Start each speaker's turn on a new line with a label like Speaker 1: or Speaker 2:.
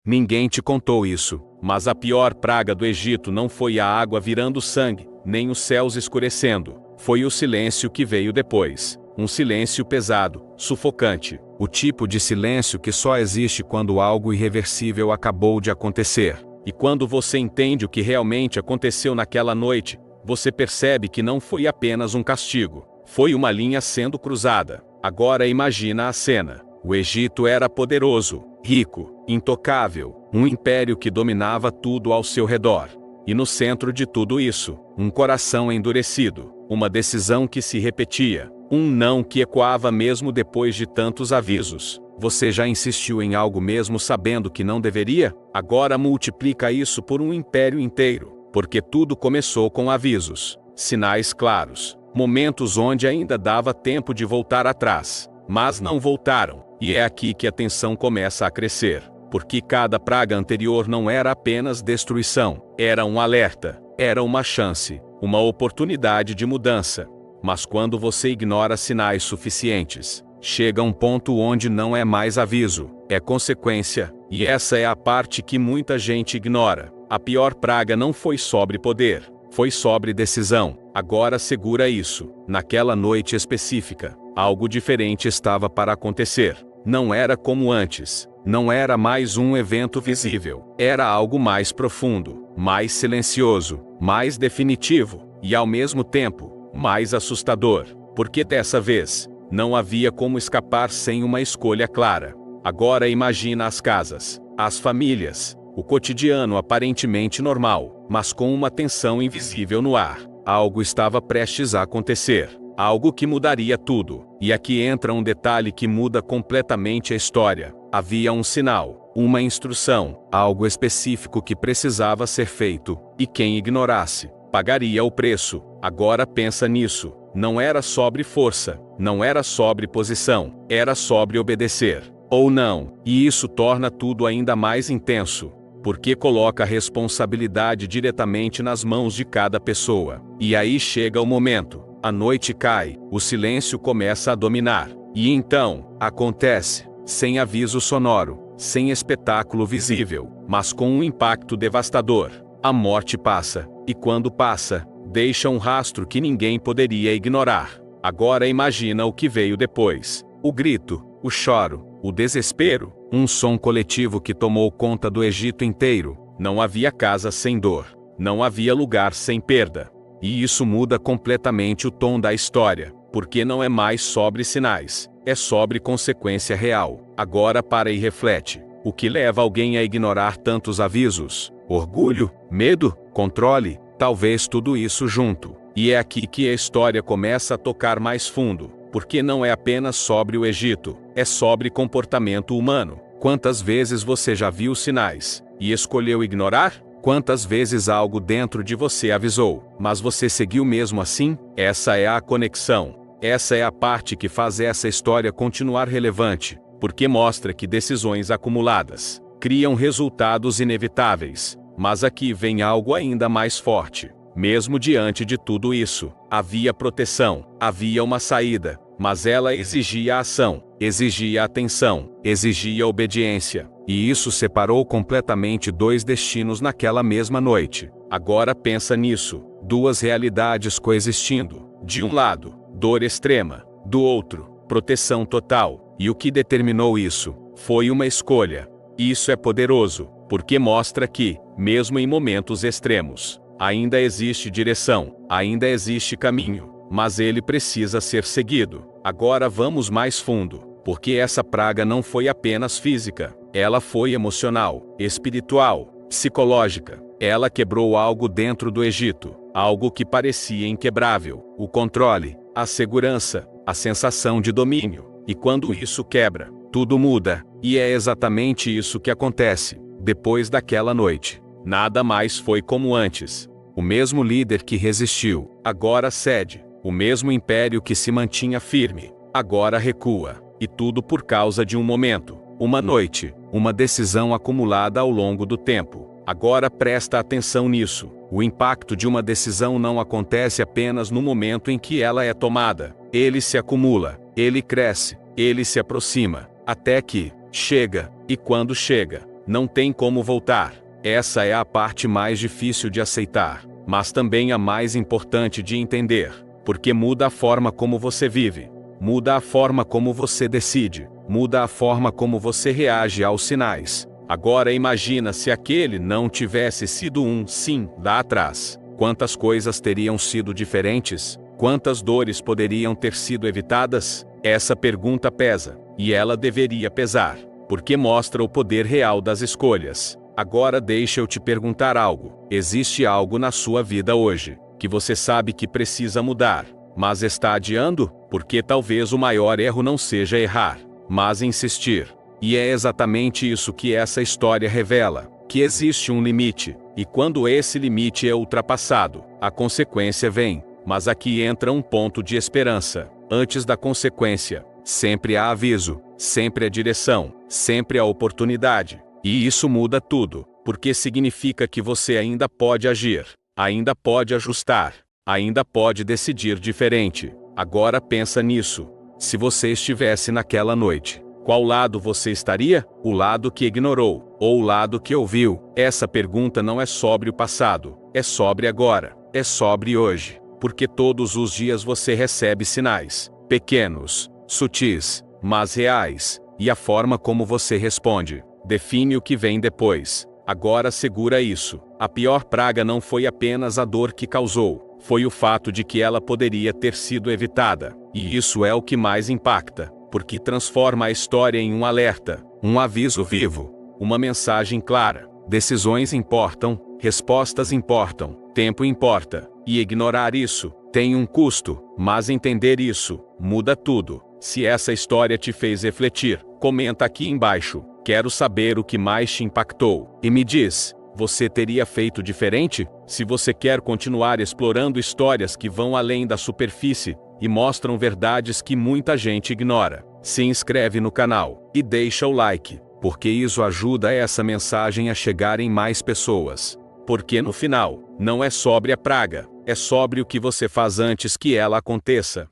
Speaker 1: Ninguém te contou isso, mas a pior praga do Egito não foi a água virando sangue, nem os céus escurecendo. Foi o silêncio que veio depois. Um silêncio pesado, sufocante. O tipo de silêncio que só existe quando algo irreversível acabou de acontecer. E quando você entende o que realmente aconteceu naquela noite, você percebe que não foi apenas um castigo. Foi uma linha sendo cruzada. Agora imagina a cena. O Egito era poderoso, rico, intocável, um império que dominava tudo ao seu redor. E no centro de tudo isso, um coração endurecido, uma decisão que se repetia, um não que ecoava mesmo depois de tantos avisos. Você já insistiu em algo mesmo sabendo que não deveria? Agora multiplica isso por um império inteiro, porque tudo começou com avisos, sinais claros, momentos onde ainda dava tempo de voltar atrás, mas não voltaram. E é aqui que a tensão começa a crescer, porque cada praga anterior não era apenas destruição, era um alerta, era uma chance, uma oportunidade de mudança. Mas quando você ignora sinais suficientes, chega um ponto onde não é mais aviso, é consequência, e essa é a parte que muita gente ignora. A pior praga não foi sobre poder, foi sobre decisão. Agora segura isso. Naquela noite específica, algo diferente estava para acontecer. Não era como antes. Não era mais um evento visível. Era algo mais profundo, mais silencioso, mais definitivo, e ao mesmo tempo, mais assustador. Porque dessa vez, não havia como escapar sem uma escolha clara. Agora imagina as casas, as famílias, o cotidiano aparentemente normal, mas com uma tensão invisível no ar. Algo estava prestes a acontecer. Algo que mudaria tudo. E aqui entra um detalhe que muda completamente a história. Havia um sinal, uma instrução, algo específico que precisava ser feito, e quem ignorasse, pagaria o preço. Agora pensa nisso. Não era sobre força, não era sobre posição, era sobre obedecer. Ou não. E isso torna tudo ainda mais intenso, porque coloca a responsabilidade diretamente nas mãos de cada pessoa. E aí chega o momento. A noite cai, o silêncio começa a dominar. E então, acontece, sem aviso sonoro, sem espetáculo visível, mas com um impacto devastador. A morte passa, e quando passa, deixa um rastro que ninguém poderia ignorar. Agora imagina o que veio depois. O grito, o choro, o desespero, um som coletivo que tomou conta do Egito inteiro. Não havia casa sem dor, não havia lugar sem perda. E isso muda completamente o tom da história, porque não é mais sobre sinais, é sobre consequência real. Agora para e reflete. O que leva alguém a ignorar tantos avisos? Orgulho? Medo? Controle? Talvez tudo isso junto. E é aqui que a história começa a tocar mais fundo, porque não é apenas sobre o Egito, é sobre comportamento humano. Quantas vezes você já viu sinais e escolheu ignorar? Quantas vezes algo dentro de você avisou, mas você seguiu mesmo assim? Essa é a conexão. Essa é a parte que faz essa história continuar relevante, porque mostra que decisões acumuladas criam resultados inevitáveis. Mas aqui vem algo ainda mais forte. Mesmo diante de tudo isso, havia proteção, havia uma saída, mas ela exigia ação, exigia atenção, exigia obediência. E isso separou completamente dois destinos naquela mesma noite. Agora pensa nisso, duas realidades coexistindo. De um lado, dor extrema, do outro, proteção total. E o que determinou isso? Foi uma escolha. Isso é poderoso, porque mostra que, mesmo em momentos extremos, ainda existe direção, ainda existe caminho, mas ele precisa ser seguido. Agora vamos mais fundo, porque essa praga não foi apenas física, ela foi emocional, espiritual, psicológica. Ela quebrou algo dentro do Egito, algo que parecia inquebrável, o controle, a segurança, a sensação de domínio. E quando isso quebra, tudo muda, e é exatamente isso que acontece. Depois daquela noite, nada mais foi como antes. O mesmo líder que resistiu, agora cede. O mesmo império que se mantinha firme, agora recua. E tudo por causa de um momento, uma noite, uma decisão acumulada ao longo do tempo. Agora presta atenção nisso. O impacto de uma decisão não acontece apenas no momento em que ela é tomada. Ele se acumula, ele cresce, ele se aproxima, até que chega. E quando chega, não tem como voltar. Essa é a parte mais difícil de aceitar, mas também a mais importante de entender, porque muda a forma como você vive, muda a forma como você decide, muda a forma como você reage aos sinais. Agora imagina se aquele não tivesse sido um sim lá atrás. Quantas coisas teriam sido diferentes? Quantas dores poderiam ter sido evitadas? Essa pergunta pesa, e ela deveria pesar, porque mostra o poder real das escolhas. Agora deixa eu te perguntar algo. Existe algo na sua vida hoje que você sabe que precisa mudar, mas está adiando? Porque talvez o maior erro não seja errar, mas insistir. E é exatamente isso que essa história revela, que existe um limite, e quando esse limite é ultrapassado, a consequência vem. Mas aqui entra um ponto de esperança. Antes da consequência, sempre há aviso, sempre há direção, sempre há oportunidade. E isso muda tudo, porque significa que você ainda pode agir, ainda pode ajustar, ainda pode decidir diferente. Agora pensa nisso. Se você estivesse naquela noite, qual lado você estaria? O lado que ignorou, ou o lado que ouviu? Essa pergunta não é sobre o passado, é sobre agora, é sobre hoje. Porque todos os dias você recebe sinais, pequenos, sutis, mas reais, e a forma como você responde define o que vem depois. Agora segura isso. A pior praga não foi apenas a dor que causou, foi o fato de que ela poderia ter sido evitada. E isso é o que mais impacta, porque transforma a história em um alerta, um aviso vivo, uma mensagem clara. Decisões importam, respostas importam, tempo importa, e ignorar isso tem um custo, mas entender isso muda tudo. Se essa história te fez refletir, comenta aqui embaixo. Quero saber o que mais te impactou. E me diz, você teria feito diferente? Se você quer continuar explorando histórias que vão além da superfície e mostram verdades que muita gente ignora, se inscreve no canal e deixa o like, porque isso ajuda essa mensagem a chegar em mais pessoas. Porque no final, não é sobre a praga, é sobre o que você faz antes que ela aconteça.